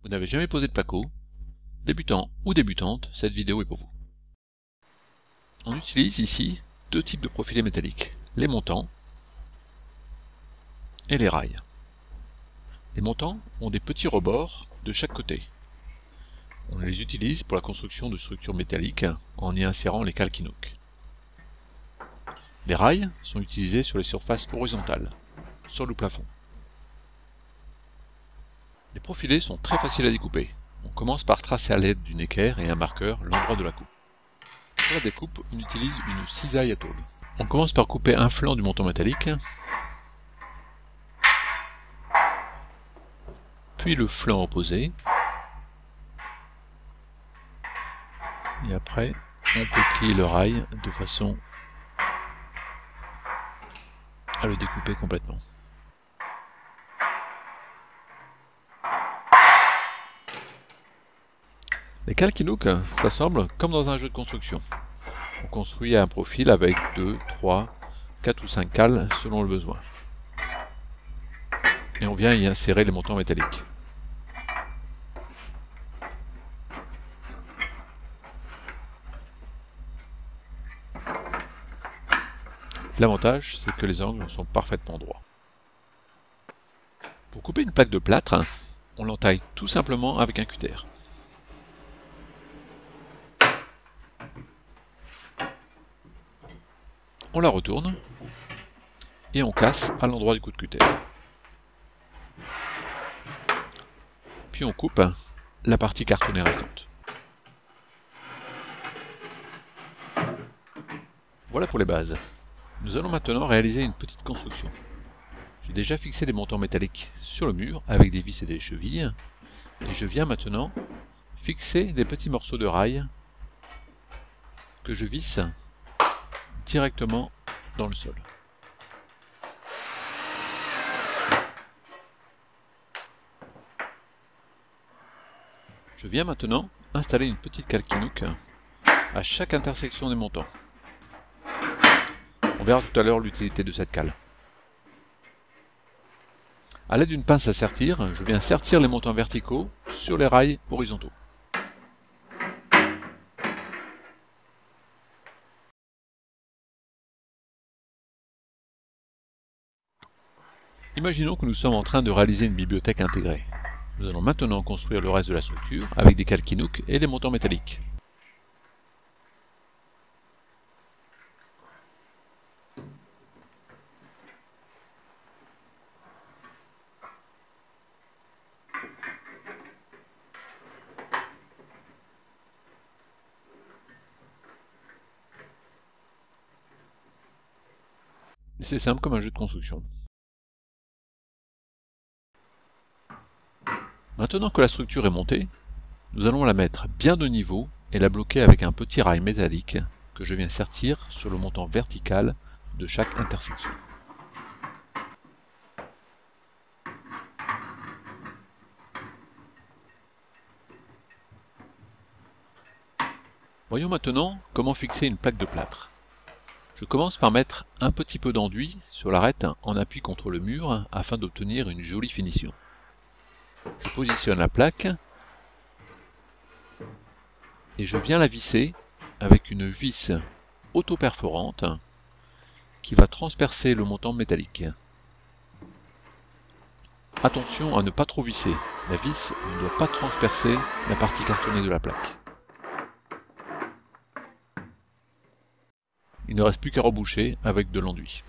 Vous n'avez jamais posé de placo? Débutant ou débutante, cette vidéo est pour vous. On utilise ici deux types de profilés métalliques, les montants et les rails. Les montants ont des petits rebords de chaque côté. On les utilise pour la construction de structures métalliques en y insérant les calquinooks. Les rails sont utilisés sur les surfaces horizontales, sol ou plafond. Les profilés sont très faciles à découper. On commence par tracer à l'aide d'une équerre et un marqueur l'endroit de la coupe. Pour la découpe, on utilise une cisaille à tôle. On commence par couper un flanc du montant métallique, puis le flanc opposé, et après on peut plier le rail de façon à le découper complètement. Les calquinooks s'assemblent comme dans un jeu de construction. On construit un profil avec 2, 3, 4 ou 5 cales selon le besoin. Et on vient y insérer les montants métalliques. L'avantage, c'est que les angles sont parfaitement droits. Pour couper une plaque de plâtre, on l'entaille tout simplement avec un cutter. On la retourne et on casse à l'endroit du coup de cutter. Puis on coupe la partie cartonnée restante. Voilà pour les bases. Nous allons maintenant réaliser une petite construction. J'ai déjà fixé des montants métalliques sur le mur avec des vis et des chevilles. Et je viens maintenant fixer des petits morceaux de rail que je visse directement dans le sol. Je viens maintenant installer une petite calquinook à chaque intersection des montants. On verra tout à l'heure l'utilité de cette cale. A l'aide d'une pince à sertir, je viens sertir les montants verticaux sur les rails horizontaux. Imaginons que nous sommes en train de réaliser une bibliothèque intégrée. Nous allons maintenant construire le reste de la structure avec des calquinooks et des montants métalliques. C'est simple comme un jeu de construction. Maintenant que la structure est montée, nous allons la mettre bien de niveau et la bloquer avec un petit rail métallique que je viens sertir sur le montant vertical de chaque intersection. Voyons maintenant comment fixer une plaque de plâtre. Je commence par mettre un petit peu d'enduit sur l'arête en appui contre le mur afin d'obtenir une jolie finition. Je positionne la plaque et je viens la visser avec une vis auto-perforante qui va transpercer le montant métallique. Attention à ne pas trop visser, la vis ne doit pas transpercer la partie cartonnée de la plaque. Il ne reste plus qu'à reboucher avec de l'enduit.